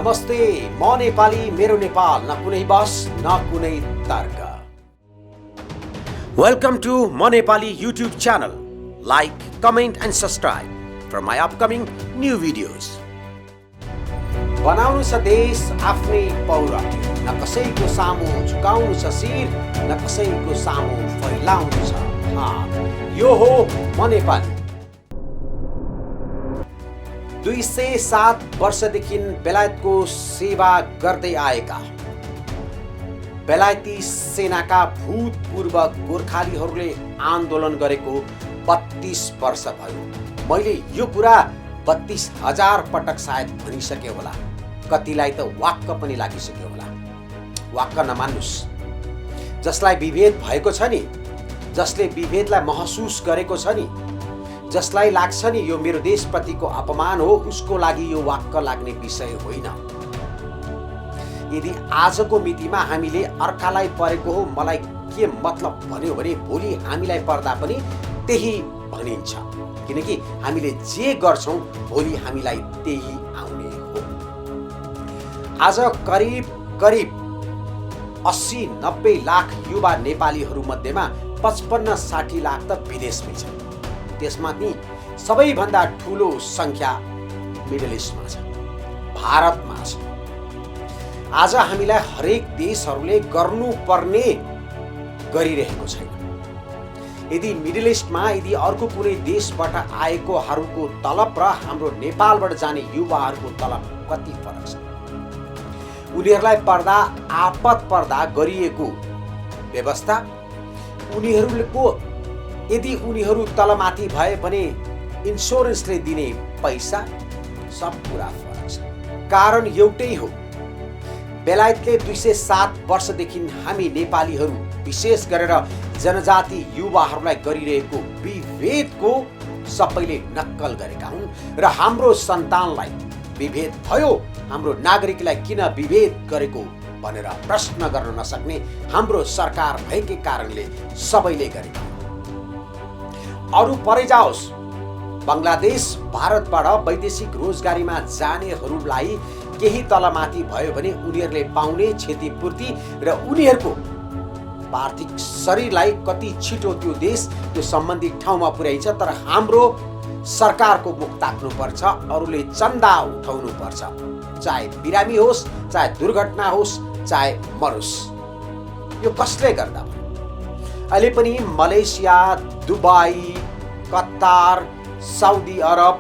नमस्ते, म नेपाली, मेरो नेपाल, न कुनै बस न कुनै तर्क। Welcome to म Nepali YouTube channel. Like, comment and subscribe for my upcoming new videos. बनाउनु छ देश आफ्नै पौरखले, न कसैको सामु झुकाउनु छ शिर, न कसैको सामु फैलाउनु छ हात। यो हो म नेपाली। 207 वर्षदेखि बेलायतको सेवा गर्दै आएका बेलायती सेनाका भूतपूर्व गोर्खालीहरूले आन्दोलन गरेको 32 वर्ष भयो। मैले यो कुरा 32,000 पटक सायद भनिसके होला। कतिलाई त वाक्क पनि लागिसक्यो होला। वाक्क नमान्नुस्। जसलाई विभेद भएको छ नि, जसले विभेदलाई महसुस गरेको छ नि, जसलाई लाग्छ नि यो मेरो देशप्रतिको अपमान हो, उसको लागि यो वाक्क लाग्ने विषय होइन। यदि आजको मितिमा हामीले अर्कालाई परेको हो मलाई के मतलब भन्यो भने भोलि हामीलाई पर्दा पनि त्यही भनिन्छ, किनकि हामीले जे गर्छौं भोलि हामीलाई त्यही आउने हो। आज करिब 80-90 लाख युवा नेपालीहरू मध्येमा 55-60 लाख त विदेशमै छन्। त्यसमा नि सबैभन्दा ठुलो संख्या मिडल इस्टमा छ, भारतमा छ। आज हामीलाई हरेक देशहरूले गर्नुपर्ने गरिरहेको छैन। यदि मिडल इस्टमा यदि अर्को कुनै देशबाट आएकोहरूको तलब र हाम्रो नेपालबाट जाने युवाहरूको तलब कति फरक छ। उनीहरूलाई पर्दा आपत पर्दा गरिएको व्यवस्था, उनीहरूको यदि उनीहरू तलमाथि भए भने इन्स्योरेन्सले दिने पैसा, सब कुरा फरक छ। कारण एउटै हो, बेलायतले 207 वर्षदेखि हामी नेपालीहरू विशेष गरेर जनजाति युवाहरूलाई गरिरहेको विभेदको सबैले नक्कल गरेका हुन् र हाम्रो सन्तानलाई विभेद भयो, हाम्रो नागरिकलाई किन विभेद गरेको भनेर प्रश्न गर्न नसक्ने हाम्रो सरकार भएकै कारणले सबैले गरेका हुन्। अरू परै जाओस्, बङ्गलादेश भारतबाट वैदेशिक रोजगारीमा जानेहरूलाई केही तलमाथि भयो भने उनीहरूले पाउने क्षतिपूर्ति र उनीहरूको आर्थिक शरीरलाई कति छिटो त्यो देश त्यो सम्बन्धित ठाउँमा पुर्याइन्छ। तर हाम्रो सरकारको मुख ताक्नुपर्छ, अरूले चन्दा उठाउनुपर्छ, चाहे बिरामी होस्, चाहे दुर्घटना होस्, चाहे मरोस्। यो कसले गर्दा भयो? अहिले पनि Malaysia, Dubai, Qatar, Saudi Arab,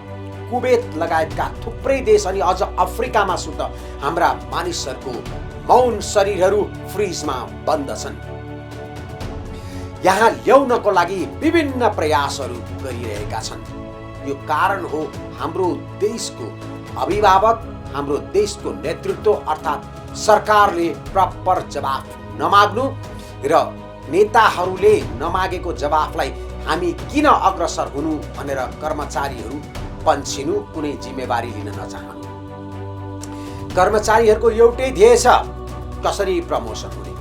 Kuwait लगायतका थुप्रै देश अनि अझ अफ्रिकामा सुत हाम्रा मानिसहरूको मौन शरीरहरू फ्रिजमा बन्द छन्। यहाँ ल्याउनको लागि विभिन्न प्रयासहरू गरिरहेका छन्। यो कारण हो हाम्रो देशको अभिभावक, हाम्रो देशको नेतृत्व अर्थात् सरकारले प्रपर जवाफ नमाग्नु र नेताहरूले नमागेको जवाफलाई हामी किन अग्रसर हुनु भनेर कर्मचारीहरू पन्छिनु, कुनै जिम्मेवारी लिन नचाहनु। कर्मचारीहरूको एउटै ध्येय छ, कसरी प्रमोसन हुने।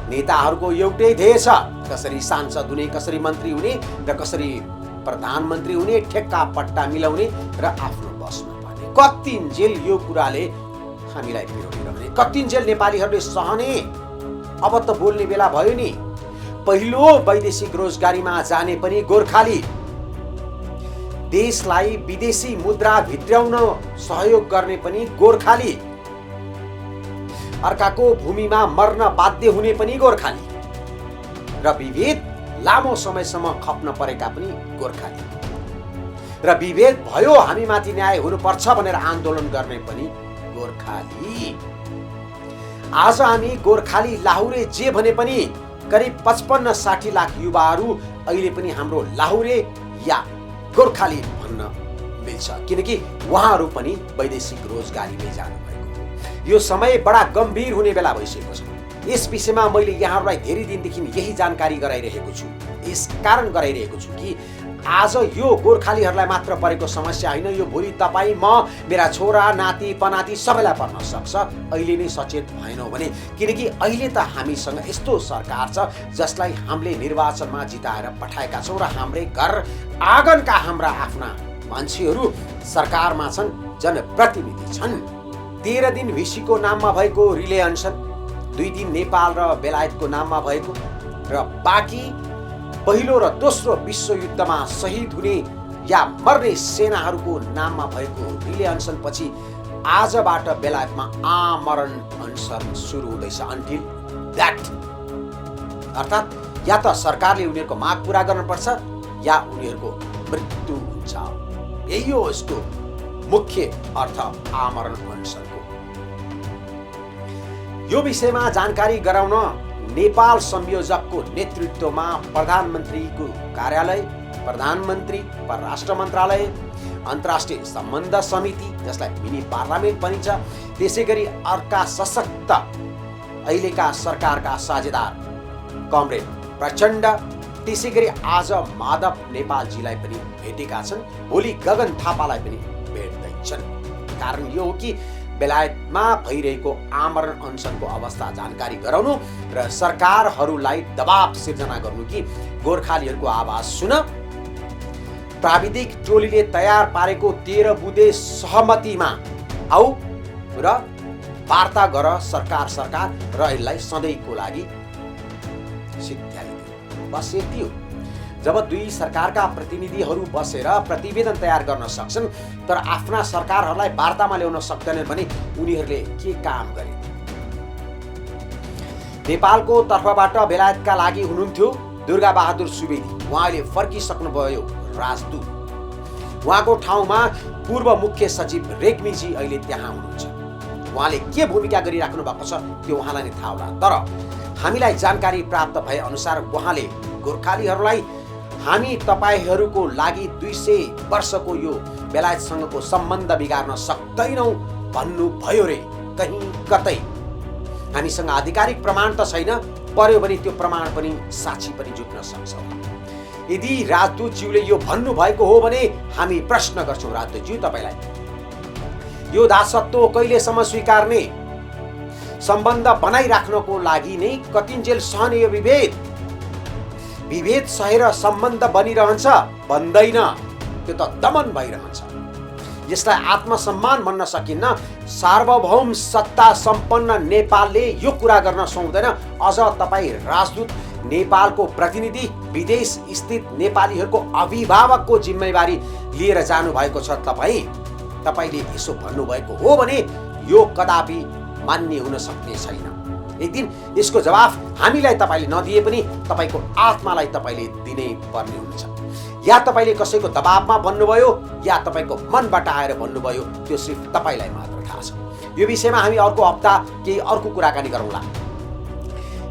नेताहरूको एउटै ध्येय छ, कसरी सांसद हुने, कसरी मन्त्री हुने र कसरी प्रधानमन्त्री हुने, ठेक्का पट्टा मिलाउने र आफ्नो बसमा पर्ने। कतिन्जेल यो कुराले हामीलाई पिरोडिरहने, कतिन्जेल नेपालीहरूले सहने। अब त बोल्ने बेला भयो नि। पहिलो वैदेशिक रोजगारीमा जाने पनि गोर्खाली, देशलाई विदेशी मुद्रा भित्र्याउन सहयोग गर्ने पनि गोर्खाली, अर्काको भूमिमा मर्न बाध्य हुने पनि गोर्खाली र विभेद लामो समयसम्म खप्न परेका पनि गोर्खाली र विभेद भयो हामीमाथि न्याय हुनुपर्छ भनेर आन्दोलन गर्ने पनि गोर्खाली। आज हामी गोर्खाली लाहुरे जे भने पनि करिब 55-60 लाख युवाहरू अहिले पनि हाम्रो लाहुरे या गोर्खाली भन्न मिल्छ, किनकि उहाँहरू पनि वैदेशिक रोजगारीमै जानुभएको। यो समय बडा गम्भीर हुने बेला भइसकेको छ। यस विषयमा मैले यहाँहरूलाई धेरै दिनदेखि यही जानकारी गराइरहेको छु। यस कारण गराइरहेको छु कि आज यो गोर्खालीहरूलाई मात्र परेको समस्या होइन, यो भोलि तपाईँ, म, मेरा छोरा, नाति, पनाति सबैलाई पर्न सक्छ अहिले नै सचेत भएनौँ भने। किनकि अहिले त हामीसँग यस्तो सरकार छ जसलाई हामीले निर्वाचनमा जिताएर पठाएका छौँ र हाम्रै घर आँगनका हाम्रा आफ्ना मान्छेहरू सरकारमा छन्, जनप्रतिनिधि छन्। 13 दिन भिसीको नाममा भएको रिले अनसन, 2 दिन नेपाल र बेलायतको नाममा भएको र बाँकी पहिलो र दोस्रो विश्वयुद्धमा शहीद हुने या मर्ने सेनाहरूको नाममा भएको रिले अनसनपछि आजबाट बेलायतमा आमरण अनसन सुरु हुँदैछ। अन्टिल द्याट, अर्थात् या त सरकारले उनीहरूको माग पूरा गर्नुपर्छ या उनीहरूको मृत्यु हुन्छ। यही हो यसको मुख्य अर्थ आमरण अनसनको। यो विषयमा जानकारी गराउन नेपाल संयोजकको नेतृत्वमा प्रधानमन्त्रीको कार्यालय, प्रधानमन्त्री परराष्ट्र मन्त्रालय, अन्तर्राष्ट्रिय सम्बन्ध समिति जसलाई मिनी पार्लियामेन्ट भनिन्छ, त्यसैगरी अर्का सशक्त अहिलेका सरकारका साझेदार कमरेड प्रचण्ड, त्यसैगरी आज माधव नेपालजीलाई पनि भेटेका छन्, भोलि गगन थापालाई पनि भेट्दैछन्। कारण यो हो कि बेलायतमा भइरहेको आमरण अनसनको अवस्था जानकारी गराउनु र सरकारहरूलाई दबाब सिर्जना गर्नु कि गोर्खालीहरूको आवाज सुन। प्राविधिक टोलीले तयार पारेको 13 बुँदे सहमतिमा आऊ र वार्ता गर सरकार र यसलाई सधैँको लागि सिद्ध्याइदियो। बस यति हो। जब दुई सरकारका प्रतिनिधिहरू बसेर प्रतिवेदन तयार गर्न सक्छन् तर आफ्ना सरकारहरूलाई वार्तामा ल्याउन सक्दैनन् भने उनीहरूले के काम गरे? नेपालको तर्फबाट बेलायतका लागि हुनुहुन्थ्यो दुर्गा बहादुर सुवेदी, उहाँले फर्किसक्नुभयो राजदूत। उहाँको ठाउँमा पूर्व मुख्य सचिव रेग्मीजी अहिले त्यहाँ हुनुहुन्छ। उहाँले के भूमिका गरिराख्नु भएको छ त्यो उहाँलाई नै थाहा होला। तर हामीलाई जानकारी प्राप्त भए अनुसार उहाँले गोर्खालीहरूलाई हामी तपाईहरूको लागि 200 वर्षको यो बेलायतसँगको सम्बन्ध बिगार्न सक्दैनौँ भन्नुभयो रे कहीँ कतै। हामीसँग आधिकारिक प्रमाण त छैन, पर्यो भने त्यो प्रमाण पनि साक्षी पनि जुट्न सक्छ। यदि राजदूतज्यूले यो भन्नुभएको हो भने हामी प्रश्न गर्छौँ, राजदूतज्यू तपाईँलाई यो दासत्व कहिलेसम्म स्वीकार्ने? सम्बन्ध बनाइराख्नको लागि नै कतिन्जेल सहने यो विभेद सहेर सम्बन्ध बनिरहन्छ? बन्दैन, त्यो त दमन भइरहन्छ। यसलाई आत्मसम्मान भन्न सकिन्न। सार्वभौम सत्ता सम्पन्न नेपालले यो कुरा गर्न सक्दैन। अझ तपाईँ राजदूत, नेपालको प्रतिनिधि, विदेश स्थित नेपालीहरूको अभिभावकको जिम्मेवारी लिएर जानुभएको छ। तपाईँले यसो भन्नुभएको हो भने यो कदापि मान्य हुन सक्ने छैन। एक दिन यसको जवाफ हामीलाई तपाईँले नदिए पनि तपाईँको आत्मालाई तपाईँले दिनै पर्ने हुन्छ। या तपाईँले कसैको दबाबमा भन्नुभयो या तपाईँको मनबाट आएर भन्नुभयो, त्यो सिर्फ तपाईँलाई मात्र थाहा छ। यो विषयमा हामी अर्को हप्ता केही अर्को कुराकानी गरौँला।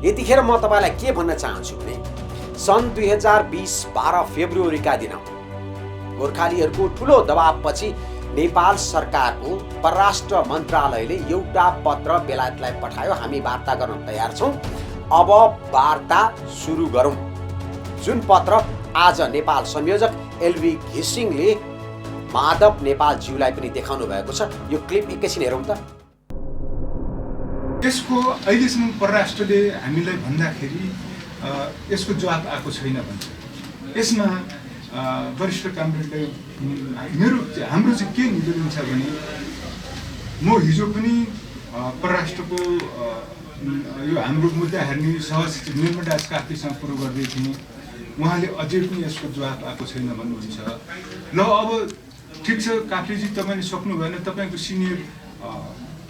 यतिखेर म तपाईँलाई के भन्न चाहन्छु भने सन् 2020 12 फेब्रुअरीका दिन गोर्खालीहरूको ठुलो दबाबपछि नेपाल सरकारको परराष्ट्र मन्त्रालयले एउटा पत्र बेलायतलाई पठायो। हामी वार्ता गर्न तयार छौँ, अब वार्ता सुरु गरौँ। जुन पत्र आज नेपाल संयोजक एलबी घिसिङले माधव नेपालज्यूलाई पनि देखाउनु भएको छ। यो क्लिप एकैछिन हेरौँ त। यसको अहिलेसम्म परराष्ट्रले हामीलाई भन्दाखेरि यसको जवाब आएको छैन भन्छ। यसमा वरिष्ठ कमरेडले हाम्रो चाहिँ के निवेदन छ भने म हिजो पनि परराष्ट्रको यो हाम्रो मुद्दा हेर्ने सहसचिव निर्मलराज कार्कीसँग कुरो गर्दै थिएँ। उहाँले अझै पनि यसको जवाब आएको छैन भन्नुहुन्छ। ल अब ठिक छ काफ्लेजी, तपाईँले सक्नु भएन, तपाईँको सिनियर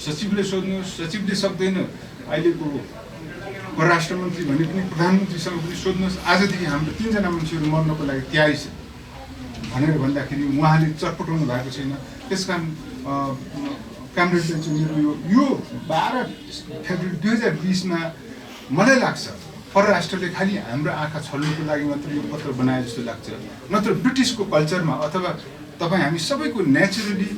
सचिवले सोध्नुहोस्। सचिवले सक्दैन, अहिलेको परराष्ट्र मन्त्री भने पनि प्रधानमन्त्रीसँग पनि सोध्नुहोस्। आजदेखि हाम्रो 3 जना मान्छेहरू मर्नको लागि तयारी छ भनेर भन्दाखेरि उहाँले चटपटाउनु भएको छैन। त्यसकारण कामरेडले चाहिँ मेरो यो 12 फेब्रुअरी 2020 मलाई लाग्छ परराष्ट्रले खालि हाम्रो आँखा छल्नुको लागि मात्र यो पत्र बनाए जस्तो लाग्छ। नत्र ब्रिटिसको कल्चरमा अथवा तपाईँ हामी सबैको नेचुरली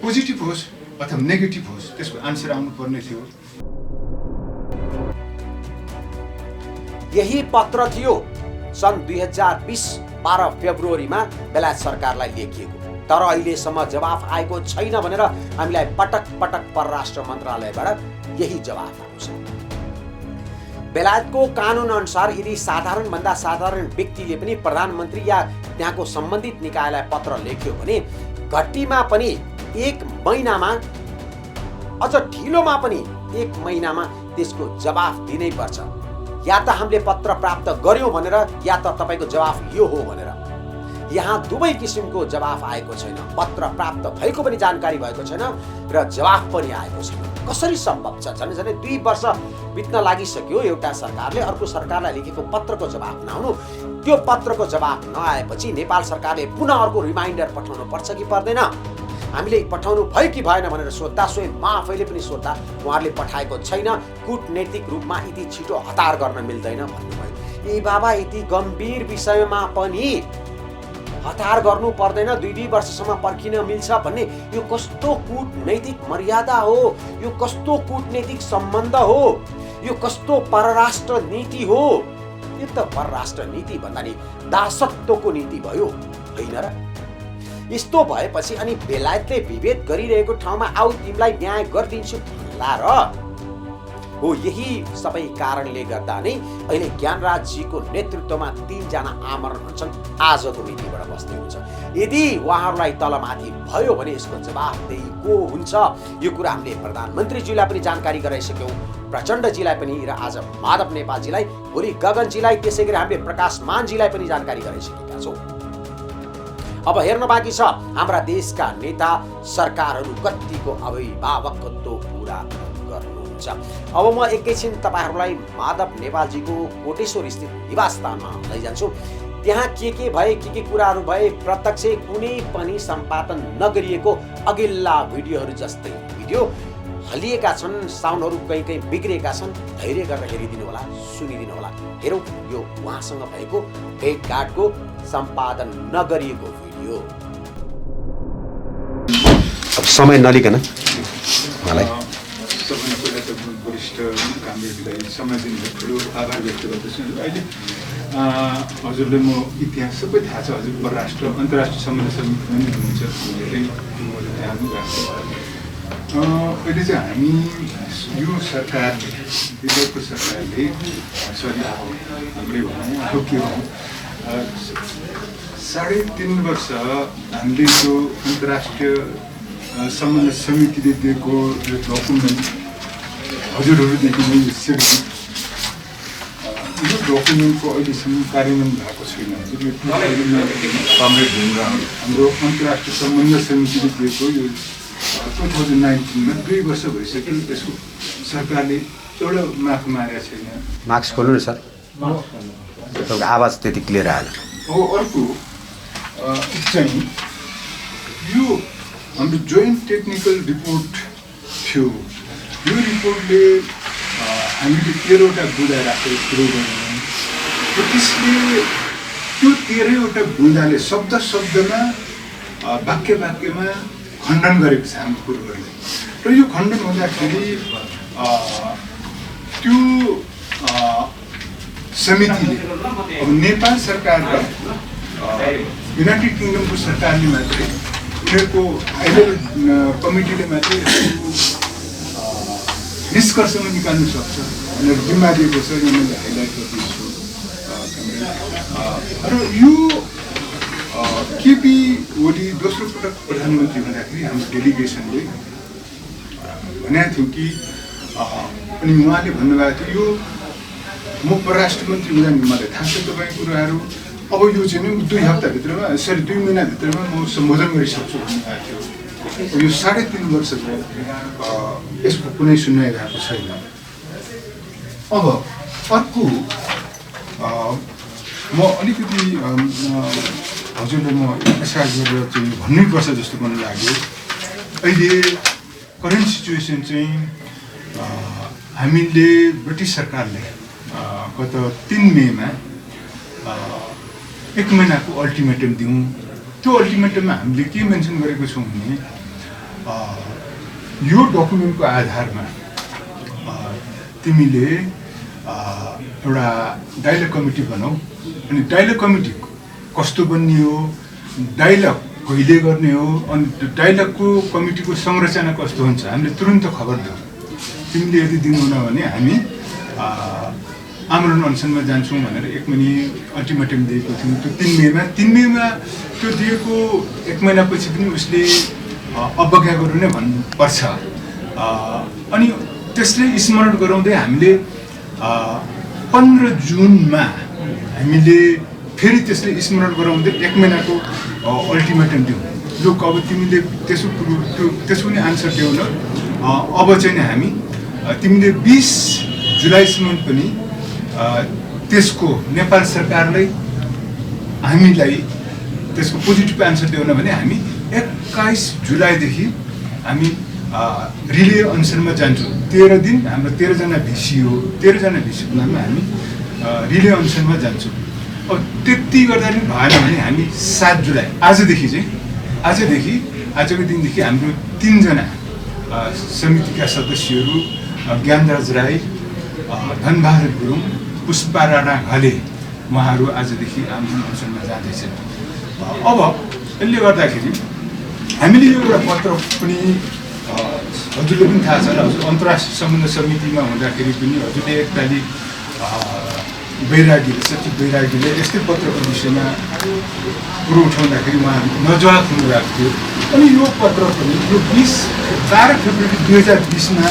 पोजिटिभ होस् अथवा नेगेटिभ होस् त्यसको आन्सर आउनु पर्ने थियो। यही पत्र थियो सन् 2020 12 फेब्रुअरीमा बेलायत सरकारलाई लेखिएको। तर अहिलेसम्म जवाफ आएको छैन भनेर हामीलाई पटक पटक परराष्ट्र मन्त्रालयबाट यही जवाफ आएको छ। बेलायतको कानुन अनुसार यदि साधारणभन्दा साधारण व्यक्तिले पनि प्रधानमन्त्री या त्यहाँको सम्बन्धित निकायलाई पत्र लेख्यो भने घट्टीमा पनि 1 महिनामा अझ ढिलोमा पनि 1 महिनामा त्यसको जवाफ दिनै पर्छ। या त हामीले पत्र प्राप्त गर्यौं भनेर या त तपाईको जवाफ यो हो भनेर। यहाँ दुवै किसिमको जवाफ आएको छैन। पत्र प्राप्त भएको पनि जानकारी भएको छैन र जवाफ पनि आएको छैन। कसरी सम्भव छ? झन् 2 वर्ष बित्न लागिसक्यो एउटा सरकारले अर्को सरकारलाई लेखेको पत्रको जवाफ नआउनु। त्यो पत्रको जवाफ नआएपछि नेपाल सरकारले पुनः अर्को रिमाइन्डर पठाउनु पर्छ कि पर्दैन? हामीले पठाउनु भयो कि भएन भनेर सोध्दा स्वयं म आफैले पनि सोध्दा उहाँहरूले पठाएको छैन, कूटनैतिक रूपमा यति छिटो हतार गर्न मिल्दैन भन्नुभयो। ए बाबा, यति गम्भीर विषयमा पनि हतार गर्नु पर्दैन, 2 वर्षसम्म पर्खिन मिल्छ भन्ने यो कस्तो कूटनैतिक मर्यादा हो? यो कस्तो कूटनैतिक सम्बन्ध हो? यो कस्तो परराष्ट्र नीति हो? यो त परराष्ट्र नीति भन्दा नि दासत्वको नीति भयो, होइन र? यस्तो भएपछि अनि बेलायतले विभेद गरिरहेको ठाउँमा आऊ तिमीलाई न्याय गरिदिन्छु भन्ला र? हो, यही सबै कारणले गर्दा नै अहिले ज्ञानराजजीको नेतृत्वमा 3 जना आमरण हुन्छन्। आजको मितिबाट बस्दै हुन्छ। यदि उहाँहरूलाई तलमाथि भयो भने यसको जवाफदेही को हुन्छ? यो कुरा हामीले प्रधानमन्त्रीज्यूलाई पनि जानकारी गराइसक्यौँ, प्रचण्डजीलाई पनि, र आज माधव नेपालजीलाई, भोलि गगनजीलाई, त्यसै गरी हामीले प्रकाश मानजीलाई पनि जानकारी गराइसकेका छौँ। अब हेर्न बाँकी छ हाम्रा देशका नेता सरकारहरू कतिको अभिभावकत्व पुरा गर्नुहुन्छ। अब म एकैछिन तपाईहरूलाई माधव नेपालजीको कोटेश्वर स्थित निवासस्थानमा लैजान्छु। त्यहाँ के भए, के कुराहरू भए, प्रत्यक्ष कुनै पनि सम्पादन नगरिएको अघिल्ला भिडियोहरू जस्तै भिडियो हलिएका छन्, साउन्डहरू कहीँ बिग्रेका छन्। धैर्य गरेर हेरिदिनु होला, सुनिदिनु होला। हेरौँ यो उहाँसँग भएको भेटघाटको सम्पादन नगरिएको भिडियो। अब समय नलिकन मलाई सबभन्दा पहिला त वरिष्ठ कामरेडलाई समय दिनु ठुलो आभार व्यक्त गर्दछु। अहिले हजुरले म इतिहास सबै थाहा छ, हजुर परराष्ट्र अन्तर्राष्ट्रिय सम्बन्ध समितिमा पनि हुनुहुन्छ, धेरै ध्यान राख्छ। अहिले चाहिँ हामी यो सरकारले, विगतको सरकारले, सरी हामीले भनौँ अब के भनौँ, 3.5 वर्ष हामीले यो अन्तर्राष्ट्रिय सम्बन्ध समितिले दिएको यो डकुमेन्ट हजुरहरूदेखि नै स्वीकृत, यो डकुमेन्टको अहिलेसम्म कार्यान्वयन भएको छैन। हाम्रो अन्तर्राष्ट्रिय सम्बन्ध समितिले दिएको यो 2019मा 2 वर्ष भइसक्यो, यसको सरकारले एउटा माफ मारेको छैन। मार्क्स खोल्नु नि सर, आवाज त्यति क्लियर आएन। हो, अर्को चाहिँ यो हाम्रो जोइन्ट टेक्निकल रिपोर्ट थियो। यो रिपोर्टले हामीले 13वटा बुँदा राखेको कुरो गर्यौँ र त्यसले त्यो 13वटा बुँदाले शब्द शब्दमा वाक्यमा खण्डन गरेको छ हाम्रो कुरोहरूले। र यो खण्डन हुँदाखेरि त्यो समितिले अब नेपाल सरकार र युनाइटेड किङडमको सरकारले मात्रै, उनीहरूको हाई लेभल कमिटीले मात्रै निष्कर्षमा निकाल्नु सक्छ भनेर जिम्मा दिएको छ। यो मैले हाइलाइट गर्दैछु। र यो केपी ओली दोस्रो पटक प्रधानमन्त्री हुँदाखेरि हाम्रो डेलिगेसनले भनेको थियो कि, अनि उहाँले भन्नुभएको थियो, यो म परराष्ट्र मन्त्री हुँदा मलाई थाहा छ तपाईँको कुराहरू, अब यो चाहिँ 2 हप्ताभित्रमा, 2 महिनाभित्रमा म सम्बोधन गरिसक्छु भन्नुभएको थियो। यो 3.5 वर्ष भयो, यसको कुनै सुनवाई भएको छैन। अब अर्को म अलिकति हजुरले म एक्सर्साइज गरेर चाहिँ भन्नैपर्छ जस्तो मलाई लाग्यो। अहिले करेन्ट सिचुएसन चाहिँ हामीले ब्रिटिस सरकारले गत 3 मेमा 1 महिनाको अल्टिमेटम दिउँ। त्यो अल्टिमेटममा हामीले के मेन्सन गरेको छौँ भने यो डकुमेन्टको आधारमा तिमीले एउटा डायलग कमिटी बनाऊ, अनि डायलग कमिटी कस्तो बन्ने हो, डायलग कहिले गर्ने हो, अनि डायलगको कमिटीको संरचना कस्तो हुन्छ हामीले तुरुन्त खबर दिउँ। तिमीले यदि दिनुहुन भने हामी आमरण अनसनमा जान्छौँ भनेर 1 महिना अल्टिमेटम दिएको थियौँ। त्यो 3 मेमा त्यो दिएको 1 महिनापछि पनि उसले अवज्ञा गर्नु नै भन्नुपर्छ। अनि त्यसले स्मरण गराउँदै हामीले 15 जुनमा हामीले फेरि त्यसले स्मरण गराउँदै 1 महिनाको अल्टिमेटम दियौँ। जो अब तिमीले त्यसको नि आन्सर देऊ न, अब चाहिँ हामी तिमीले 20 जुलाईसम्म पनि त्यसको नेपाल सरकारलाई हामीलाई त्यसको पोजिटिभ आन्सर देऊ न भने हामी 21 जुलाईदेखि हामी रिले अनसनमा जान्छौँ। 13 दिन हाम्रो 13 जना भिसी हो, 13 जना भिसीको नाममा हामी रिले अनसनमा जान्छौँ। अब त्यति गर्दा पनि भएन भने हामी 7 जुलाई आजको दिनदेखि हाम्रो 3 जना समितिका सदस्यहरू ज्ञानराज राई, धनबहादुर गुरुङ, पुष्पा राणा घले उहाँहरू आजदेखि आन्दोलन अनसनमा जाँदैछन्। अब यसले गर्दाखेरि हामीले यो एउटा पत्र पनि हजुरले पनि थाहा छ, हजुर अन्तर्राष्ट्रिय सम्बन्ध समितिमा हुँदाखेरि पनि हजुरले एकताली बैरागीले, सचिव बैरागीले यस्तै पत्रको विषयमा कुरो उठाउँदाखेरि उहाँ नजवाफ हुनुभएको थियो। अनि यो पत्र पनि यो 12 फेब्रुअरी 2020मा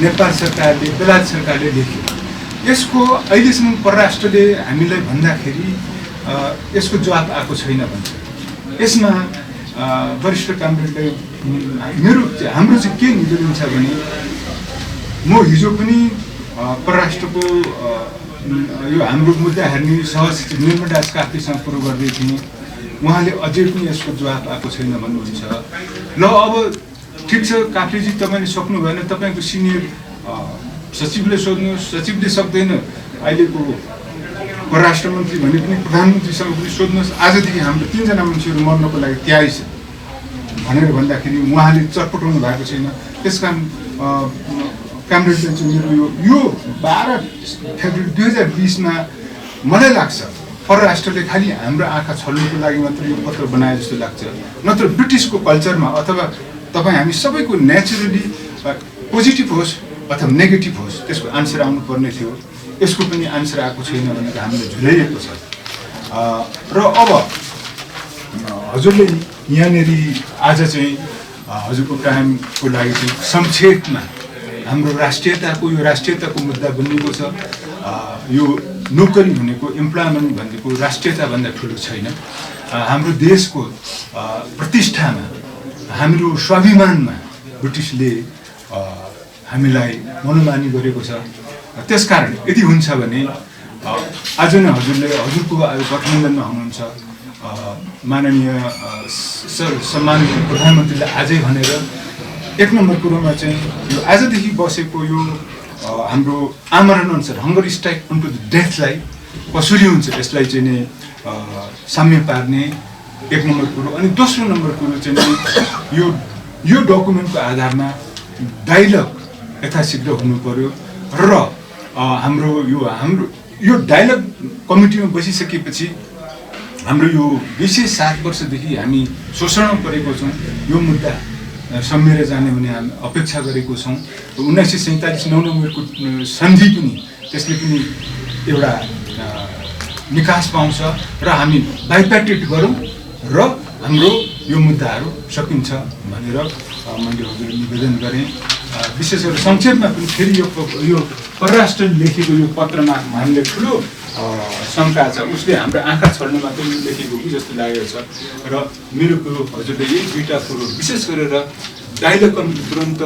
नेपाल सरकारले, बेलायत सरकारले लेख्यो। यसको अहिलेसम्म परराष्ट्रले हामीलाई भन्दाखेरि यसको जवाब आएको छैन भन्छ। यसमा वरिष्ठ कामरेडले हाम्रो चाहिँ के निवेदन छ भने, म हिजो पनि परराष्ट्रको यो हाम्रो मुद्दा हेर्ने सहसचिव निर्मल राज काफ्लेसँग कुरो गर्दै थिएँ। उहाँले अझै पनि यसको जवाब आएको छैन भन्नुहुन्छ। ल अब ठिक छ काफ्लेजी, तपाईँले सक्नु भएन, तपाईँको सिनियर सचिवले सोध्नुहोस्। सचिवले सक्दैन, अहिलेको परराष्ट्र मन्त्री भने पनि प्रधानमन्त्रीसँग पनि सोध्नुहोस्। आजदेखि हाम्रो 3 जना मान्छेहरू मर्नको लागि तयारी छ भनेर भन्दाखेरि उहाँले चटपटाउनु भएको छैन। त्यस कारण कामरेडले चाहिँ मेरो यो 12 फेब्रुअरी 2020मा मलाई लाग्छ परराष्ट्रले खालि हाम्रो आँखा छल्नुको लागि मात्र यो पत्र बनाए जस्तो लाग्छ। नत्र ब्रिटिसको कल्चरमा अथवा तपाईँ हामी सबैको नेचुरली पोजिटिभ होस् अथवा नेगेटिभ होस् त्यसको आन्सर आउनुपर्ने थियो। यसको पनि आन्सर आएको छैन भनेर हामीले झुलाइएको छ। र अब हजुरले यहाँनिर आज चाहिँ हजुरको कामको लागि चाहिँ संक्षेपमा हाम्रो राष्ट्रियताको मुद्दा बनिएको छ। यो नोकरी भनेको, इम्प्लोइमेन्ट भनेको राष्ट्रियताभन्दा ठुलो छैन। हाम्रो देशको प्रतिष्ठामा, हाम्रो स्वाभिमानमा ब्रिटिसले हामीलाई मनोमानी गरेको छ। त्यसकारण यदि हुन्छ भने आज नै हजुरको गठबन्धनमा हुनुहुन्छ माननीय सम्माननीय प्रधानमन्त्रीले आजै भनेर 1 नम्बर कुरोमा चाहिँ यो आजदेखि बसेको यो हाम्रो आमरण अनुसार हङ्गर स्ट्राइक अनटु द डेथलाई कसरी हुन्छ यसलाई चाहिँ नि साम्य पार्ने 1 नम्बर कुरो। अनि दोस्रो नम्बर कुरो चाहिँ यो डकुमेन्टको आधारमा डायलग यथाशीघ्र हुनु पर्यो। र हाम्रो यो डायलग कमिटीमा बसिसकेपछि हाम्रो यो विशेष 7 वर्षदेखि हामी शोषणमा परेको छौँ, यो मुद्दा सम्मेर जाने भन्ने हामी अपेक्षा गरेको छौँ। 1947 9 नम्बरको सन्धि पनि त्यसले पनि एउटा निकास पाउँछ र हामी बाइप्याटेट गरौँ र हाम्रो यो मुद्दाहरू सकिन्छ भनेर मैले हजुरले निवेदन गरेँ। विशेष गरेर संक्षेपमा पनि फेरि यो परराष्ट्रले लेखेको यो पत्रमा हामीले ठुलो शङ्का छ। उसले हाम्रो आँखा छल्नु मात्रै लेखेको कि जस्तो लागेको छ। र मेरो कुरो हजुरले यही 2टा कुरो विशेष गरेर डायलग कमिटी तुरन्त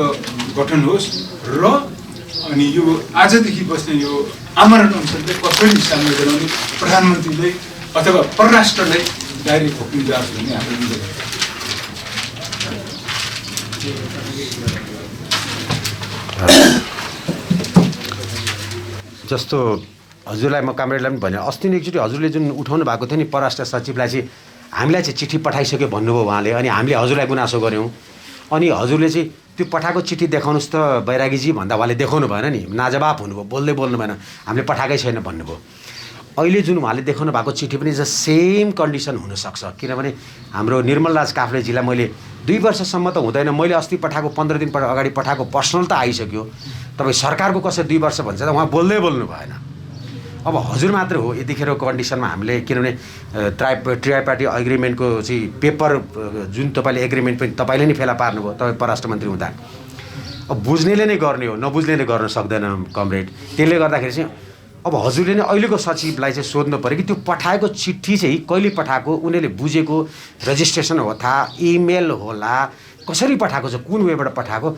गठन होस् र अनि यो आजदेखि बस्ने यो आमरण अनसनलाई कसरी सामेल गराउने प्रधानमन्त्रीले अथवा परराष्ट्रलाई डाइरेक्ट हुकुम जाओस् भन्ने हाम्रो निवेदन। जस्तो हजुरलाई म कामरेडलाई पनि भने अस्ति नै एकचोटि हजुरले जुन उठाउनु भएको थियो नि परराष्ट्र सचिवलाई चाहिँ हामीलाई चाहिँ चिठी पठाइसक्यो भन्नुभयो उहाँले। अनि हामीले हजुरलाई गुनासो गऱ्यौँ। अनि हजुरले चाहिँ त्यो पठाएको चिठी देखाउनुहोस् त बैरागीजी भन्दा उहाँले देखाउनु भएन नि, नाजवाब हुनुभयो, बोल्नु भएन, हामीले पठाएकै छैन भन्नुभयो। अहिले जुन उहाँले देखाउनु भएको चिठी पनि ज सेम कन्डिसन हुनसक्छ। किनभने हाम्रो निर्मल राज काफ्लेजीलाई मैले 2 वर्षसम्म त हुँदैन, मैले अस्ति पठाएको 15 दिन अगाडि पठाएको पर्सनल त आइसक्यो। तपाईँ सरकारको कसरी 2 वर्ष भन्छ त उहाँ बोल्नु भएन। अब हजुर मात्र हो यतिखेर कन्डिसनमा हामीले, किनभने ट्राइपार्टी एग्रिमेन्टको चाहिँ पेपर जुन तपाईँले एग्रिमेन्ट पनि तपाईँले नै फेला पार्नुभयो तपाईँ परराष्ट्र मन्त्री हुँदा। अब बुझ्नेले नै गर्ने हो, नबुझ्नेले गर्न सक्दैन कमरेड। त्यसले गर्दाखेरि चाहिँ अब हजुरले नै अहिलेको सचिवलाई चाहिँ सोध्नु पऱ्यो कि त्यो पठाएको चिठी चाहिँ कहिले पठाएको, उनीहरूले बुझेको रेजिस्ट्रेसन हो था, इमेल होला, कसरी पठाएको छ, कुन वेबाट पठाएको,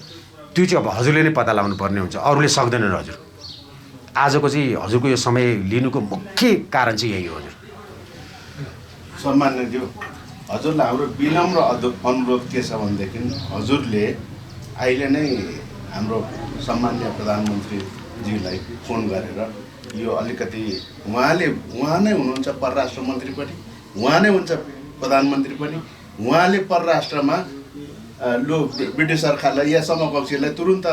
त्यो चाहिँ अब हजुरले नै पत्ता लगाउनु पर्ने हुन्छ, अरूले सक्दैनन् हजुर। आजको चाहिँ हजुरको यो समय लिनुको मुख्य कारण चाहिँ यही हो हजुर। सम्माननीय हजुरलाई हाम्रो विनम्र अनुरोध के छ भनेदेखि हजुरले अहिले नै हाम्रो सम्माननीय प्रधानमन्त्रीज्यूलाई फोन गरेर यो अलिकति उहाँ नै हुनुहुन्छ परराष्ट्र मन्त्री पनि, उहाँ नै हुन्छ प्रधानमन्त्री पनि, उहाँले परराष्ट्रमा ब्रिटिस सरकारलाई या समकक्षीलाई तुरुन्त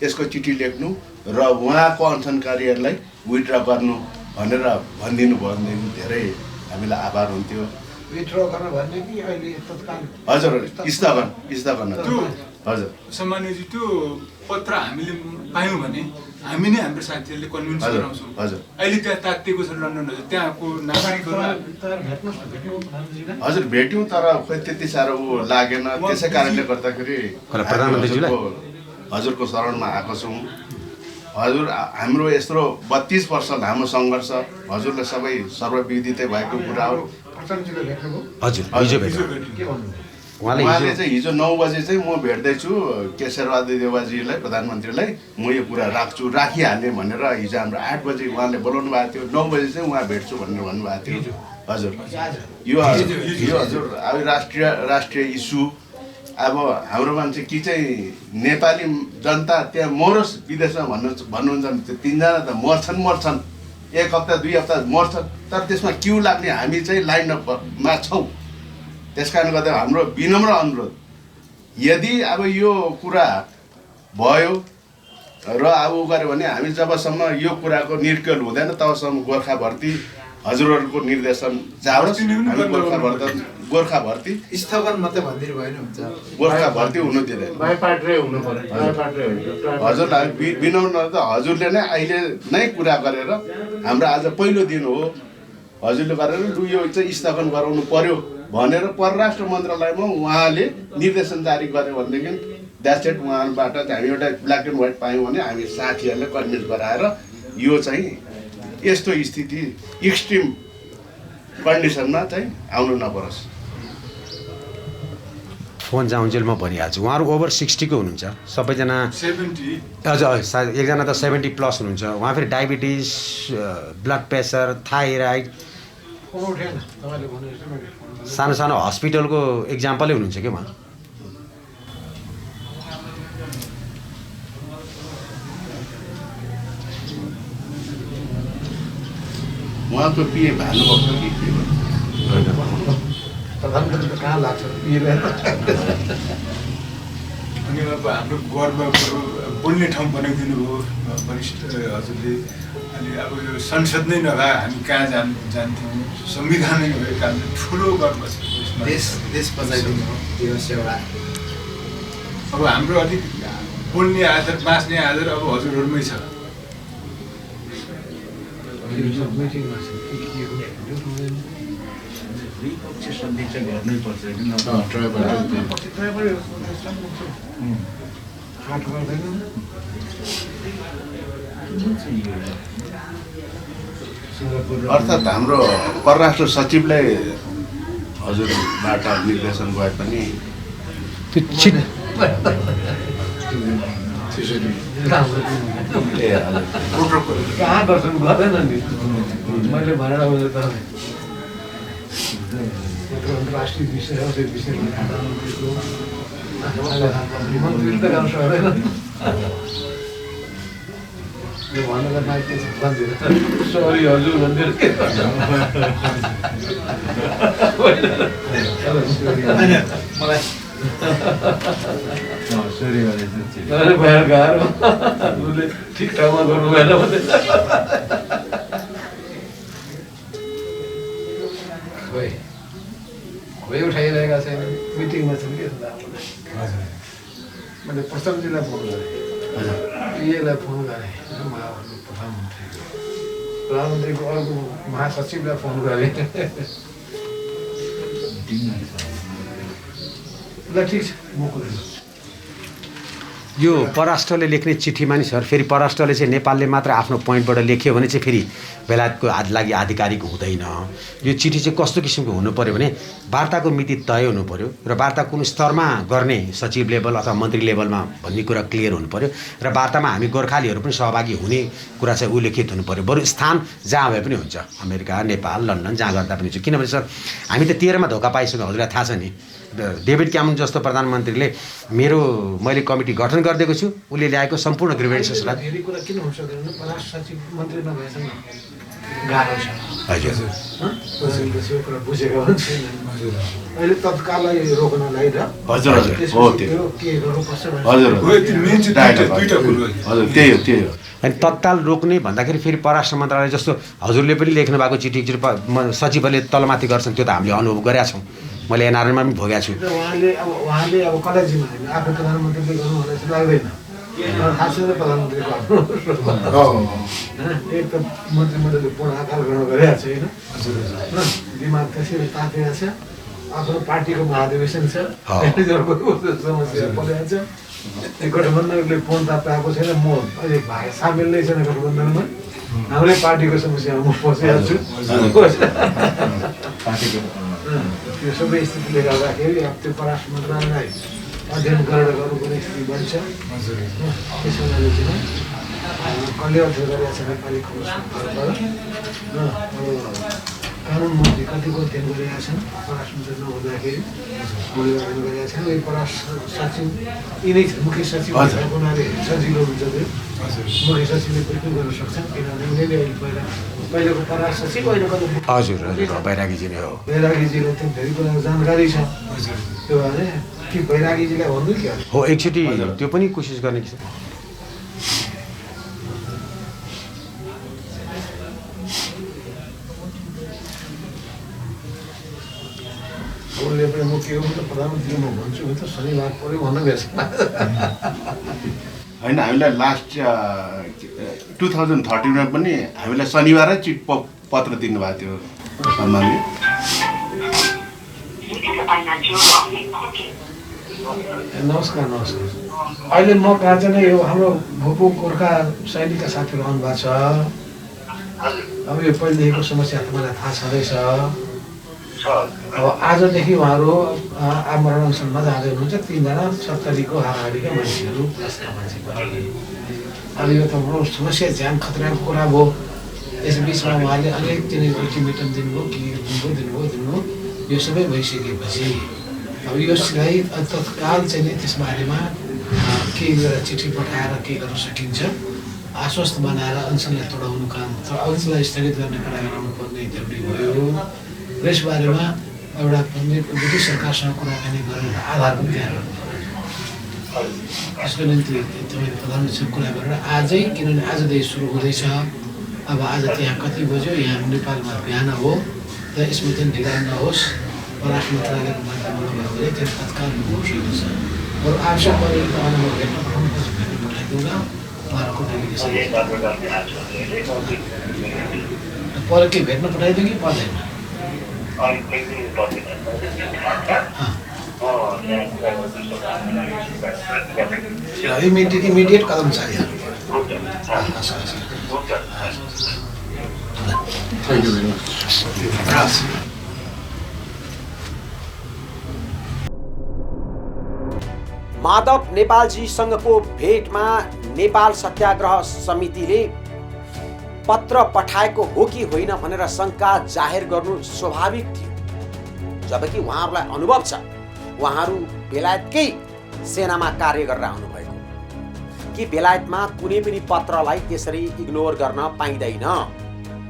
यसको चिठी लेख्नु र उहाँको अनसनकारीहरूलाई विथड्र गर्नु भनेर भनिदिनु भयो भनेदेखि धेरै हामीलाई आभार हुन्थ्यो। विथड्र गर्न भन्ने कि अहिले तत्काल हजुर स्थगन हजुर सम्माननीयजी त्यो पत्र हामीले पायौँ भने हामी नै हाम्रो साथीहरूले कन्भिन्स गराउँछौँ। हजुर अहिले त्यहाँ तातिएको छ लन्डन, हजुर त्यहाँको नागरिकहरू हजुर भेट्यौँ तर खोइ त्यति साह्रो लागेन, त्यसै कारणले गर्दाखेरि हजुरको शरणमा आएको छौँ। हजुर हाम्रो यत्रो 32 वर्ष लामो सङ्घर्ष हजुरले सबै सर्वविदितै भएको कुरा हो। उहाँले चाहिँ हिजो 9 बजे चाहिँ म भेट्दैछु केशरबहादुर देउवाजीलाई, प्रधानमन्त्रीलाई, म यो कुरा राखिहाल्ने भनेर हिजो हाम्रो 8 बजे उहाँले बोलाउनु भएको थियो, 9 बजे चाहिँ उहाँ भेट्छु भनेर भन्नुभएको थियो। हजुर यो हजुर अब राष्ट्रिय इस्यु, अब हाम्रो मान्छे कि चाहिँ नेपाली जनता त्यहाँ मरोस् विदेशमा भन्नुहुन्छ भने त्यो 3 जना त मर्छन्, 1 हप्ता 2 हप्ता मर्छन्, तर त्यसमा क्यु लाग्ने हामी चाहिँ लाइनमा छौँ। त्यस कारणले गर्दा हाम्रो विनम्र अनुरोध, यदि अब यो कुरा भयो र अब उ गऱ्यो भने हामी जबसम्म यो कुराको निर्केल हुँदैन तबसम्म गोर्खा भर्ती हजुरहरूको निर्देशन जाओस्, गोर्खा भर्ती स्थगन मात्रै भनिदिनु भएन हुन्छ, गोर्खा भर्ती हुनु दिँदैन। हजुरलाई विनम्र हजुरले नै अहिले नै कुरा गरेर हाम्रो आज पहिलो दिन हो, हजुरले गरेर यो चाहिँ स्थगन गराउनु पर्यो भनेर परराष्ट्र मन्त्रालयमा उहाँले निर्देशन जारी गर्यो भनेदेखि द्याट्स इट। उहाँबाट हामी एउटा ब्ल्याक एन्ड व्हाइट पायौँ भने हामी साथीहरूले कन्भिन्स गराएर यो चाहिँ यस्तो स्थिति एक्सट्रिम कन्डिसनमा चाहिँ आउनु नपरोस्। फोन जाउन्जेलमा भनिहाल्छु, उहाँहरू ओभर 60 को हुनुहुन्छ सबैजना, 70 हजुर एकजना त 70+ हुनुहुन्छ, उहाँ फेरि डायबिटिज, ब्लड प्रेसर, थाइराइड, सानो सानो हस्पिटलको इक्जाम्पलै हुनुहुन्छ कि उहाँ। उहाँको पिए भानुभक्त कि के प्रधानमन्त्री त कहाँ लाग्छ अनि अब हाम्रो गर्वको बोल्ने ठाउँ बनाइदिनु भयो वरिष्ठ हजुरले। अनि अब यो संसद नै नभए हामी कहाँ जान्थ्यौँ, संविधान नै नभएको कारणले ठुलो गर्व छ देश बचाइदिनु हो यो सेवा। अब हाम्रो अलिक बोल्ने आदर, बाँच्ने आदर अब हजुरहरूमै छ। अर्थात् हाम्रो परराष्ट्र सचिवलाई हजुरबाट निर्देशन भए पनि कहाँ गर्छन् गर्दैन नि, मैले भनेर अन्तर्राष्ट्रिय विषय हो, त्यो विषयमा मन्त्री त गर्न सक्दैन यो भनेर माइती सरी हजुर भन्दै मलाई गाह्रो उसले ठिक ठाउँमा गर्नु भएन भने खोइ उठाइरहेका छैन, मिटिङमा छन् के मैले प्रचण्डजीलाई फोन गरेँ, पिएलाई फोन गरेँ, प्रधानमन्त्रीको अर्को महासचिवलाई फोन गरेँ। ल ठिक छ, म कुरो यो परराष्ट्रले लेख्ने चिठीमा नि सर फेरि परराष्ट्रले चाहिँ नेपालले मात्र आफ्नो पोइन्टबाट लेख्यो भने चाहिँ फेरि बेलायतको लागि आधिकारिक हुँदैन। यो चिठी चाहिँ कस्तो किसिमको हुनु पऱ्यो भने वार्ताको मिति तय हुनु पऱ्यो र वार्ता कुन स्तरमा गर्ने सचिव लेभल अथवा मन्त्री लेभलमा भन्ने कुरा क्लियर हुनु पऱ्यो र वार्तामा हामी गोर्खालीहरू पनि सहभागी हुने कुरा चाहिँ उल्लेखित हुनु पऱ्यो। बरु स्थान जहाँ भए पनि हुन्छ, अमेरिका, नेपाल, लन्डन जहाँ गर्दा पनि हुन्छ। किनभने सर हामी त 13मा धोका पाइसक्यौँ, हजुरलाई थाहा छ नि। डेभिड क्यामन जस्तो प्रधानमन्त्रीले मैले कमिटी गठन गरिदिएको छु, उसले ल्याएको सम्पूर्ण ग्रिभेन्सेसलाई फेरि कुरा किन हुन्छ भने परराष्ट्र सचिव मन्त्री नभएसम्म गाह्रो छ। हजुर त्यो कुरा बुझेको पनि छैन। अहिले तत्काललाई रोक्नलाई र हजुर हो त्यो के गर्नुपर्छ हजुर मेन चाहिँ दुईटा कुरो हजुर त्यही हो। अनि तत्काल रोक्ने भन्दाखेरि फेरि परराष्ट्र मन्त्रालय जस्तो हजुरले पनि लेख्नु भएको चिठी सचिवहरूले तलमाथि गर्छन्, त्यो त हामीले अनुभव गरेका छौँ। मैले एनआरएनमा पनि भोगेको छु। उहाँले अब कसलाई जिम्मा दिनु? आफ्नो प्रधानमन्त्रीले गर्नु मलाई चाहिँ लाग्दैन। खास गरेर प्रधानमन्त्रीको एक त मन्त्रीमण्डलले पूर्ण आकार ग्रहण गरेको छ होइन, दिमाग त्यसरी तातेको छ, आफ्नो पार्टीको महाधिवेशन छ, समस्या परेको छ, गठबन्धनले फोन तापेको छैन, म अहिले सामेल नै छैन गठबन्धनमा, हाम्रै पार्टीको समस्यामा म फसिएको छु। त्यो सबै स्थितिले गर्दाखेरि अब त्यो परराष्ट्र मन्त्रालयलाई अध्ययन गरेर गर्नुपर्ने स्थिति बन्छ। त्यसो हुनाले चाहिँ कसले अध्ययन गरेका छ नेपाली खबरबाट र कानुन मन्त्री कतिको अध्ययन गरेका छन् परराष्ट्र मन्त्री नहुँदाखेरि, अध्ययन गरेका छन्। यो परराष्ट्र सचिव यिनै मुख्य सचिव भएको हुनाले सजिलो हुन्छ। त्यो मुख्य सचिवले पनि गर्न सक्छन्, किनभने उनीहरूले अहिले पहिलेको परराष्ट्र सचिव अहिलेको हजुर बैरागीजी नै हो। बैरागीजीलाई त्यो धेरै कुराको जानकारी छ। त्यो भने कि बैरागीजीलाई भन्नु क्या हो, एकचोटि त्यो पनि कोसिस गर्ने कि उसले पनि म के हो त प्रधानमन्त्री म भन्छु भने त शनिबार पऱ्यो भन्न गएछ होइन। हामीलाई लास्ट 2013मा पनि हामीलाई शनिबारै चिट पत्र दिनुभएको थियो सम्मानले। नमस्कार। अहिले म कहाँ चाहिँ यो हाम्रो भोपो गोर्खा सैनिकका साथीहरू आउनुभएको छ। अब यो पहिलेदेखिको समस्या तपाईँलाई थाहा छँदैछ। अब आजदेखि उहाँहरू आमरण अनसनमा जाँदै हुनुहुन्छ, 3 जना 70को हाराहारीका मान्छेहरू प्लसका मान्छे पनि। अब यो त हाम्रो समस्या ज्यान खतराको कुरा भयो। यस बिचमा उहाँले अनेक दिन अल्टिमेटम दिनुभयो। यो सबै भइसकेपछि अब यसलाई तत्काल चाहिँ त्यस बारेमा केही गरेर चिठी पठाएर के गर्न सकिन्छ, आश्वस्त बनाएर अनसनलाई तोडाउनु काम, अनसनलाई स्थगित गर्ने कुरा गराउनु पर्ने जरुरी भयो। र यसबारेमा एउटा ब्रिटिस सरकारसँग कुराकानी गरेर आधार पनि तयार गर्नु पर्यो। यसको निम्ति तपाईँले प्रधानमन्त्रीसँग कुरा गरेर आजै, किनभने आजदेखि सुरु हुँदैछ। अब आज त्यहाँ कति बज्यो, यहाँ नेपालमा बिहान हो, र यसमा चाहिँ ढिला नहोस्। परराष्ट्र मन्त्रालयको माध्यमबाट भयो भने त्यो तत्काल नहोस् छ। बरु आवश्यक पऱ्यो भने तपाईँलाई म भेट्न पठाउनुपर्छ, भेट्न पठाइदिउँला उहाँहरूको डेलिगेसन। पऱ्यो के भेट्न पठाइदिउँ कि पर्दैन? इमिडिएट कदम छ यहाँ। Thank you very much. Madhav नेपालजीसँगको भेटमा नेपाल सत्याग्रह समितिले पत्र पठाएको हो कि होइन भनेर शङ्का जाहेर गर्नु स्वाभाविक थियो। जबकि उहाँहरूलाई अनुभव छ, उहाँहरू बेलायतकै सेनामा कार्य गरेर आउनुभएको, कि बेलायतमा कुनै पनि पत्रलाई त्यसरी इग्नोर गर्न पाइँदैन।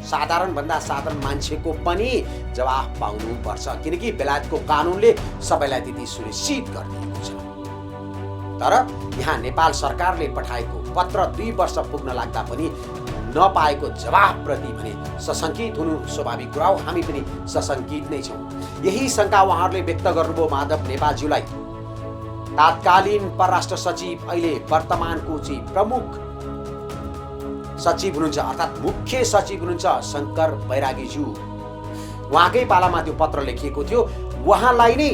साधारणभन्दा साधारण मान्छेको पनि जवाफ पाउनुपर्छ, किनकि बेलायतको कानुनले सबैलाई त्यति सुनिश्चित गरिदिएको छ। तर यहाँ नेपाल सरकारले पठाएको पत्र 2 वर्ष पुग्न लाग्दा पनि नपाएको जवाफप्रति भने सशङ्कित हुनु स्वाभाविक कुरा हो। हामी पनि सशङ्कित नै छौँ। यही शङ्का उहाँहरूले व्यक्त गर्नुभयो माधव नेपालज्यूलाई। तात्कालीन परराष्ट्र सचिव, अहिले वर्तमानको चाहिँ प्रमुख सचिव हुनुहुन्छ, अर्थात् मुख्य सचिव हुनुहुन्छ शङ्कर बैरागीज्यू। उहाँकै पालामा त्यो पत्र लेखिएको थियो। उहाँलाई नै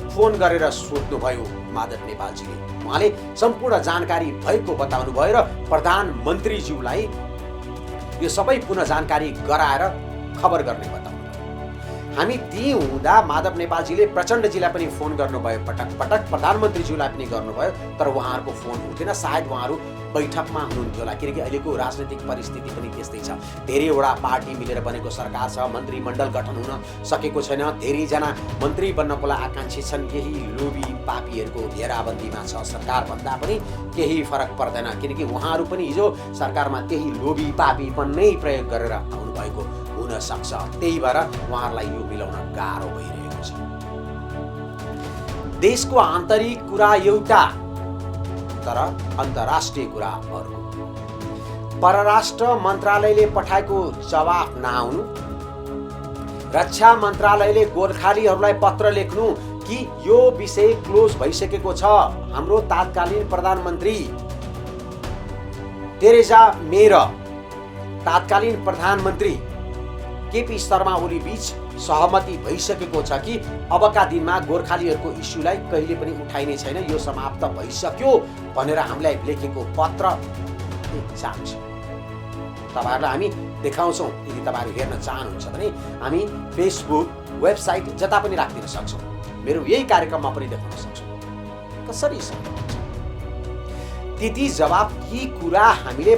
फोन गरेर सोध्नुभयो माधव नेपालजीले। उहाँले सम्पूर्ण जानकारी भएको बताउनुभयो र प्रधानमन्त्रीज्यूलाई यो सबै पुनः जानकारी गराएर खबर गर्ने बताउनु। हामी ती हुँदा माधव नेपालजीले प्रचण्डजीलाई पनि फोन गर्नुभयो, पटक पटक प्रधानमन्त्रीज्यूलाई पनि गर्नुभयो, तर उहाँहरूको फोन उठेन। सायद उहाँहरू बैठकमा हुनुहुन्थ्यो होला, किनकि अहिलेको राजनैतिक परिस्थिति पनि त्यस्तै छ। धेरैवटा पार्टी मिलेर बनेको सरकार छ, मन्त्रीमण्डल गठन हुन सकेको छैन, धेरैजना मन्त्री बन्नको लागि आकाङ्क्षी छन्। यही लोभी पापीहरूको घेराबन्दीमा छ सरकार भन्दा पनि केही फरक पर्दैन, किनकि उहाँहरू पनि हिजो सरकारमा त्यही लोभी पापीपन नै प्रयोग गरेर आउनुभएको हुन सक्छ। त्यही भएर उहाँहरूलाई यो मिलाउन गाह्रो भइरहेको छ। देशको आन्तरिक कुरा एउटा तर अन्तर्राष्ट्रिय कुरा अर्को। परराष्ट्र मन्त्रालयले पठाएको जवाफ नआउनु, रक्षा मन्त्रालयले गोर्खालीहरूलाई पत्र लेख्नु कि यो विषय क्लोज भइसकेको छ। हाम्रो तात्कालीन प्रधानमन्त्री टेरेजा मे र तात्कालीन प्रधानमन्त्री केपी शर्मा ओली बीच सहमति भइसकेको छ कि अबका दिनमा गोर्खालीहरूको इस्युलाई कहिले पनि उठाइने छैन, यो समाप्त भइसक्यो भनेर हामीलाई लेखेको पत्र जान्छ। तपाईहरुलाई हामी देखाउँछौँ। यदि तपाईहरु हेर्न चाहनुहुन्छ भने हामी फेसबुक, वेबसाइट जता पनि राखिदिन सक्छौँ। मेरो यही कार्यक्रममा पनि देखाउन सक्छौँ कसरी सम्भव छ। त्यति जवाब ती कुरा हामीले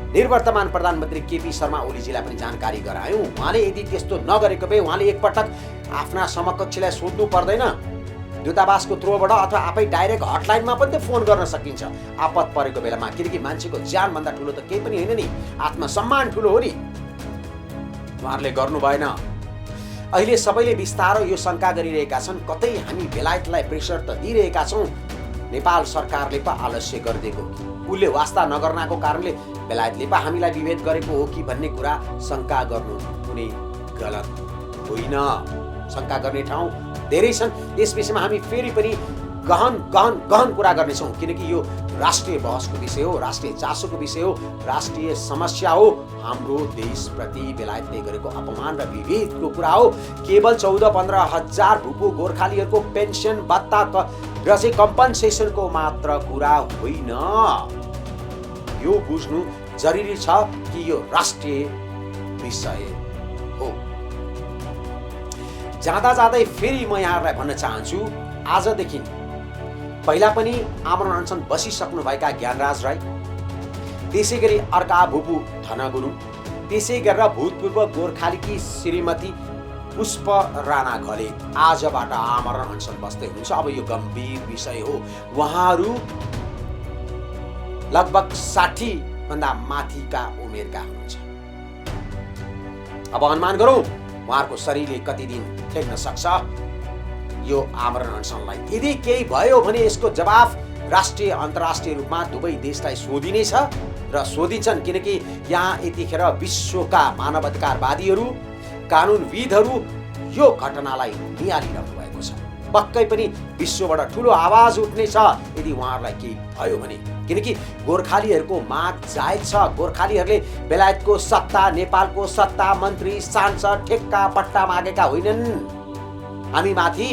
निर्वर्तमान प्रधानमन्त्री केपी शर्मा ओलीजीलाई पनि जानकारी गरायौँ। उहाँले यदि त्यस्तो नगरेको भए उहाँले एकपटक आफ्ना समकक्षीलाई सोध्नु पर्दैन, दूतावासको थ्रुबाट अथवा आफै डाइरेक्ट हटलाइनमा पनि त फोन गर्न सकिन्छ आपत परेको बेलामा, किनकि मान्छेको ज्यान भन्दा ठुलो त केही पनि होइन नि, आत्मसम्मान ठुलो हो नि। उहाँहरूले गर्नु भएन। अहिले सबैले बिस्तारो यो शङ्का गरिरहेका छन्, कतै हामी बेलायतलाई प्रेसर त दिइरहेका छौँ, नेपाल सरकारले पो आलस्य गरिदिएको हो कि, उसले वास्ता नगर्नाको कारणले बेलायतले पो हामीलाई विभेद गरेको हो कि भन्ने कुरा शङ्का गर्नु कुनै गलत होइन। शङ्का गर्ने ठाउँ धेरै छन्। यस विषयमा हामी फेरि पनि गहन कुरा गर्नेछौँ, किनकि यो राष्ट्रिय बहसको विषय हो, राष्ट्रिय चासोको विषय हो, राष्ट्रिय समस्या हो। हाम्रो देशप्रति बेलायतले गरेको अपमान र विभेदको कुरा हो। केवल 14-15 हजार भूपू गोर्खालीहरूको पेन्सन भत्ता र चाहिँ कम्पनसेसनको मात्र कुरा होइन। यो बुझ्नु जरुरी छ कि यो राष्ट्रिय विषय हो। जाँदा जाँदै फेरि म यहाँहरूलाई भन्न चाहन्छु, आजदेखि पहिला पनि आमरण अनसन बसिसक्नु भएका ज्ञानराज राई, त्यसै गरी अर्का भूपू धन गुरुङ, त्यसै गरेर भूतपूर्व गोर्खालीकी श्रीमती पुष्प राणा घले आजबाट आमरण अनसन बस्दै हुनुहुन्छ। अब यो गम्भीर विषय हो। उहाँहरू लगभग 60 भन्दा माथिका उमेरका हुनुहुन्छ। अब अनुमान गरौँ उहाँहरूको शरीरले कति दिन टेक्न सक्छ यो आमरण अनसनलाई। यदि केही भयो भने यसको जवाफ राष्ट्रिय अन्तर्राष्ट्रिय रूपमा दुवै देशलाई सोधिनेछ र सोधिन्छन्, किनकि यहाँ यतिखेर विश्वका मानवाधिकारवादीहरू, कानुनविदहरू यो घटनालाई नियालिरहनु भएको छ। पक्कै पनि विश्वबाट ठुलो आवाज उठ्नेछ यदि उहाँहरूलाई केही भयो भने, किनकि गोर्खालीहरूको माग जायज छ। गोर्खालीहरूले बेलायतको सत्ता, नेपालको सत्ता, मन्त्री, सांसद, ठेक्का पट्टा मागेका होइनन्। हामी माथि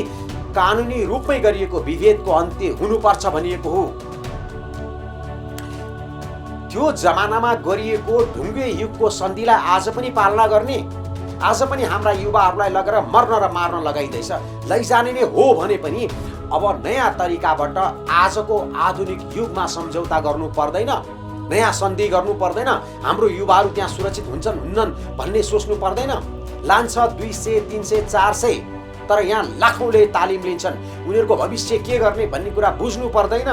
कानुनी रूपमै गरिएको विभेदको अन्त्य हुनुपर्छ भनिएको हो। त्यो जमानामा गरिएको ढुङ्गे युगको सन्धिलाई आज पनि पालना गर्ने, आज पनि हाम्रा युवाहरूलाई लगेर मर्न र मार्न लगाइँदैछ। लैजाने नै हो भने पनि अब नयाँ तरिकाबाट आजको आधुनिक युगमा सम्झौता गर्नु पर्दैन, नयाँ सन्धि गर्नु पर्दैन। हाम्रो युवाहरू त्यहाँ सुरक्षित हुन्छन् हुन्नन् भन्ने सोच्नु पर्दैन। लान्छ 200, 300, 400, तर यहाँ लाखौँले तालिम लिन्छन्। उनीहरूको भविष्य के गर्ने भन्ने कुरा बुझ्नु पर्दैन।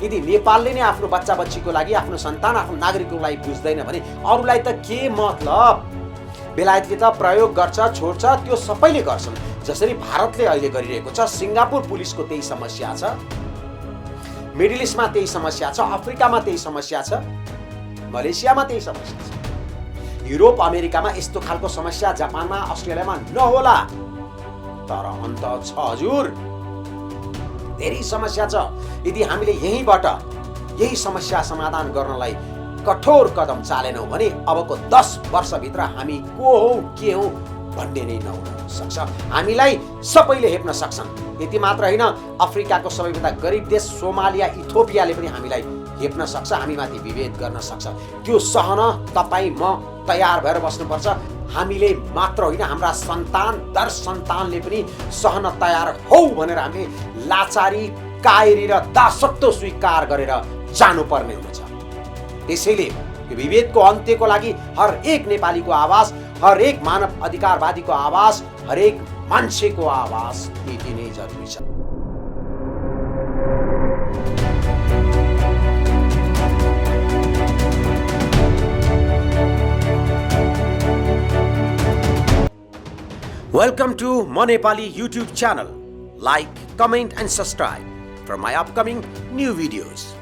यदि नेपालले नै आफ्नो बच्चा बच्चीको लागि, आफ्नो सन्तान, आफ्नो नागरिकको लागि बुझ्दैन भने अरूलाई त के मतलब? बेलायतले त प्रयोग गर्छ, छोड्छ, त्यो सबैले गर्छन्। जसरी भारतले अहिले गरिरहेको छ। सिङ्गापुर पुलिसको त्यही समस्या छ, मिडल इस्टमा त्यही समस्या छ, अफ्रिकामा त्यही समस्या छ, मलेसियामा त्यही समस्या छ, युरोप अमेरिकामा यस्तो खालको समस्या, जापानमा अस्ट्रेलियामा नहोला, तर अन्त छ हजुर, धेरै समस्या छ। यदि हामीले यहीँबाट यही समस्या समाधान गर्नलाई कठोर कदम चालेनौँ भने अबको 10 वर्षभित्र हामी को हौँ के हौँ भन्ने नै नहुन सक्छ। हामीलाई सबैले हेप्न सक्छन्। यति मात्र होइन, अफ्रिकाको सबैभन्दा गरिब देश सोमालिया, इथियोपियाले पनि हामीलाई हेप्न सक्छ, हामीमाथि विभेद गर्न सक्छ। त्यो सहन तपाईँ म तयार भएर बस्नुपर्छ। हामीले मात्र होइन, हाम्रा सन्तान दर सन्तानले पनि सहन तयार हौ भनेर हामीले लाचारी, कायरी र दासत्व स्वीकार गरेर जानुपर्ने हुनेछ। त्यसैले यो विभेदको अन्त्यको लागि हरेक नेपालीको आवाज, हरेक मानव अधिकारवादीको आवाज, हरेक मान्छेको आवाज यति नै जरुरी छ। Welcome to My Nepali YouTube channel. Like, comment and subscribe for my upcoming new videos.